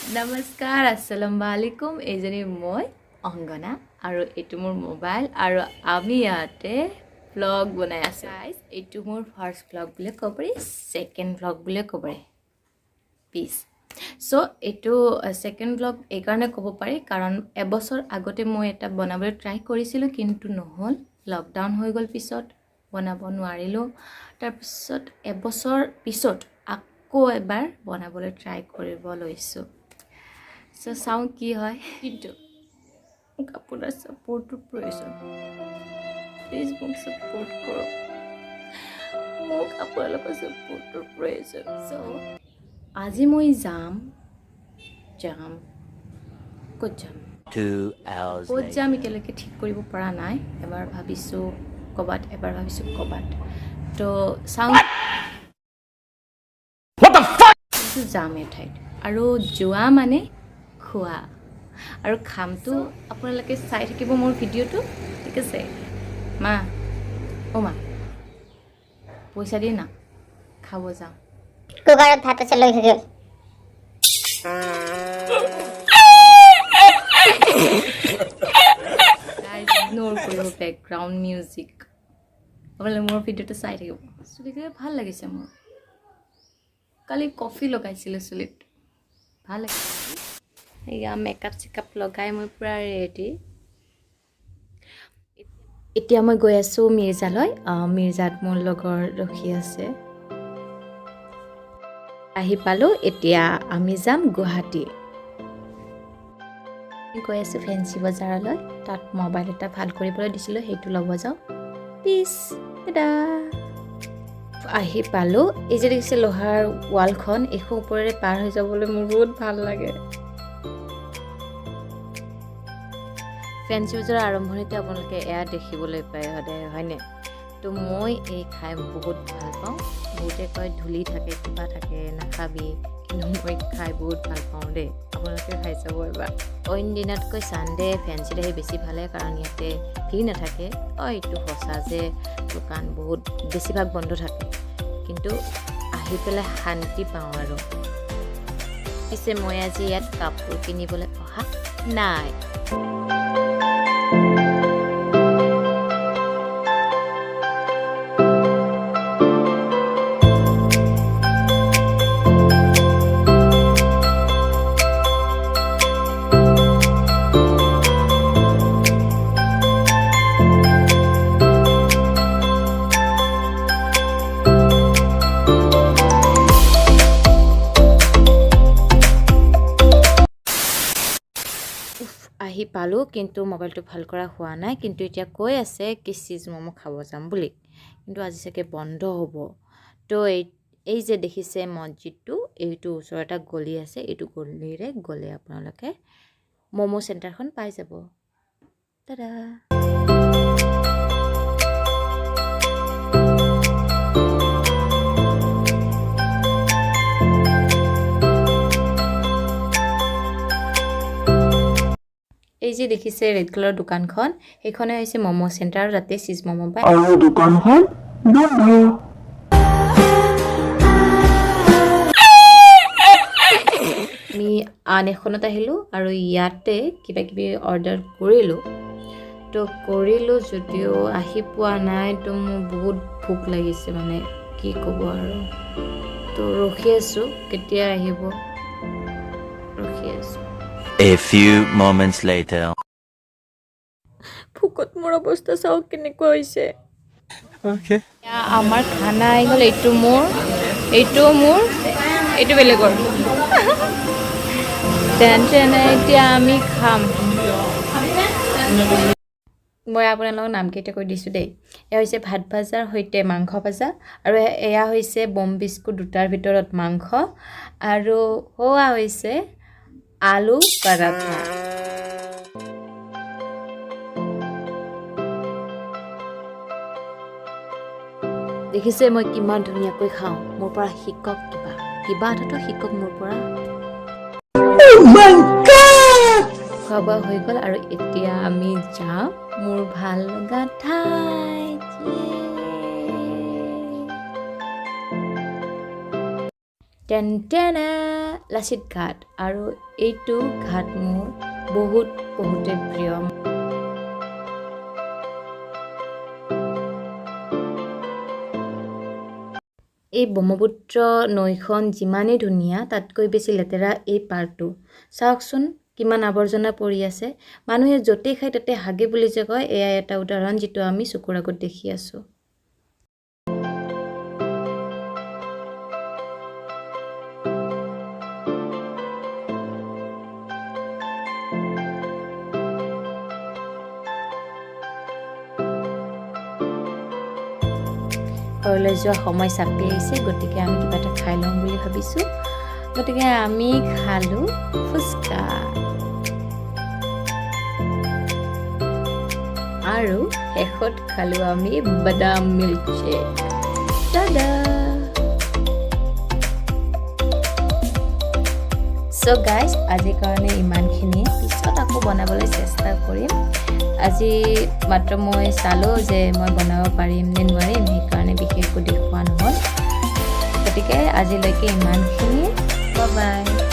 নমস্কাৰ আসসালামু আলাইকুম এজনী মই অংগনা আৰু এটো মোৰ মোবাইল আৰু আমি ইয়াতে ব্লগ বনাই আছো গাইস এটো মোৰ ফাৰ্স্ট ব্লগ বুলি কবৰি সেকেন্ড ব্লগ বুলি কবৰি পিস সো এটো সেকেন্ড ব্লগ এই কাৰণে ক'ব পাৰি কাৰণ এবছৰ আগতে মই এটা বনাবলৈ ট্ৰাই কৰিছিলো কিন্তু নহল লকডাউন হৈ গল পিছত বনাব নোৱাৰিলো তাৰ পিছত এবছৰ পিছত আকৌ এবাৰ বনাবলৈ ট্ৰাই কৰিব লৈছো So sound কি হয় কিন্তু মোক আপোনাৰ সাপোৰ্টৰ প্ৰয়োজন প্লিজ মোক সাপোৰ্ট কৰক মোক আপোনালোকৰ সাপোৰ্টৰ প্ৰয়োজন সো আজি মই যাম ক'ত যাম 2 hours ক'ত later. যাম এতিয়ালৈকে ঠিক কৰিব পৰা নাই এবাৰ ভাবিছো কবাত এবাৰ ভাবিছো কবাত তো সাউন্ড What the fuck যাম এঠাইত আৰু যোৱা মানে খোৱা আৰু খামটো আপোনালোকে চাই থাকিব মোৰ ভিডিওটো ঠিক আছে মা ও মা পইচা দি না খাব যাম কুকাৰত ভাত আছে লৈ থাকিব গাইজ ইগনোৰ কৰিব বেকগ্ৰাউণ্ড মিউজিক আপোনালোকে মোৰ ভিডিওটো চাই থাকিব চুলিকেইটা ভাল লাগিছে মোৰ কালি কফি লগাইছিলোঁ চুলিত ভাল লাগিছে এয়া মেকআপ চেকআপ লগাই মই পুৰা ৰেডি এতিয়া মই গৈ আছো মিৰ্জালৈ মিৰ্জাত মোৰ লগৰ ৰখি আছে আহি পালো এতিয়া আমি যাম গুৱাহাটী গৈ আছো ফেন্সি বজাৰলৈ তাত মোবাইল এটা ভাল কৰিবলৈ দিছিলো সেইটো ল'ব যাও পিস এটা আহি পালো এই যে দেখিছে লোহাৰ ওয়ালখন এখন ওপৰেৰে পাৰ হৈ যাবলৈ মোৰ বহুত ভাল লাগে ফেন্সি বজাৰৰ আৰম্ভণিতে আপোনালোকে এয়া দেখিবলৈ পায় হয়নে তো মই এই খাই বহুত ভাল পাওঁ বহুতে কয় ধুলি থাকে কিবা থাকে নাখাবি কিন্তু মই খাই বহুত ভাল পাওঁ দেই আপোনালোকে খাই চাব এবাৰ অইন দিনতকৈ চানডে ফেন্সিত আহি বেছি ভালে কাৰণ ইয়াতে ভিৰ নাথাকে এইটো সঁচা যে দোকান বহুত বেছিভাগ বন্ধ থাকে কিন্তু আহি পেলাই শান্তি পাওঁ আৰু পিছে মই আজি ইয়াত কাপোৰ কিনিবলৈ অহা নাই আহি পালো কিন্তু মোবাইলটো ভাল কৰা হোৱা নাই কিন্তু এতিয়া কৈ আছে কি চিজ মমো খাব যাম বুলি কিন্তু আজি চাগে বন্ধ হ'ব তো এই যে দেখিছে মছজিদটো এইটো ওচৰত এটা গলি আছে এইটো গলিৰে গলে আপোনালোকে মমো চেণ্টাৰখন পাই যাব টাটা এই যে দেখিছে ৰেড কালাৰ দোকানখন এইখনে হৈছে মমো চেণ্টাৰ তাতে চিজ মমো পায় আৰু দোকানখন বন্ধ আমি আন এখনত আহিলো আৰু ইয়াতে কিবা কিবি অৰ্ডাৰ কৰিলো যদিও আহি পোৱা নাই তো মোৰ বহুত ভোক লাগিছে মানে কি ক'ব আৰু তো ৰখি আছো কেতিয়া আহিব ৰখি আছো A few moments later. ভোকত মোৰ অৱস্থা চাওক কেনেকুৱা হৈছে Okay. আমাৰ খানা আহি গ'ল এইটো মোৰ এইটো বেলেগৰ টেনশ্যন এতিয়া আমি খাম মই আপোনালোকৰ নামকেইটা কৈ দিছোঁ দেই এয়া হৈছে ভাত ভাজাৰ সৈতে মাংস ভাজা আৰু এয়া হৈছে বম বিস্কুট দুটাৰ ভিতৰত মাংস আৰু হোৱা হৈছে আলু পৰাঠা দেখিছে মই কিমান ধুনীয়াকৈ খাওঁ মোৰ পৰা শিকক কিবা এটাতো শিকক মোৰ পৰা খোৱা বোৱা হৈ গ'ল আৰু এতিয়া আমি যাম মোৰ ভাল লগা ঠাইত টেন লাচিত ঘাট আৰু এইটো ঘাট মোৰ বহুতে প্ৰিয় এই ব্ৰহ্মপুত্ৰ নৈখন যিমানেই ধুনীয়া তাতকৈ বেছি লেতেৰা এই পাৰটো চাওকচোন কিমান আৱৰ্জনা পৰি আছে মানুহে য'তে খায় তাতে হাগে বুলি যে কয় এয়া এটা উদাহৰণ যিটো আমি চকুৰ আগত দেখি আছোঁ ঘৰলৈ যোৱা সময় চাপি আহিছে গতিকে আমি কিবা এটা খাই লওঁ বুলি ভাবিছোঁ গতিকে আমি খালোঁ ফুচকা আৰু শেষত খালোঁ আমি বাদাম মিল্কশ্বেক দাদা চ' গাইজ আজিৰ কাৰণে ইমানখিনিয়ে পিছত আকৌ বনাবলৈ চেষ্টা কৰিম আজি মাত্ৰ মই চালোঁ যে মই বনাব পাৰিম নে নোৱাৰিম সেইকাৰণে বিশেষ একো দেখুওৱা নহ'ল গতিকে আজিলৈকে ইমানখিনিয়ে বাই বাই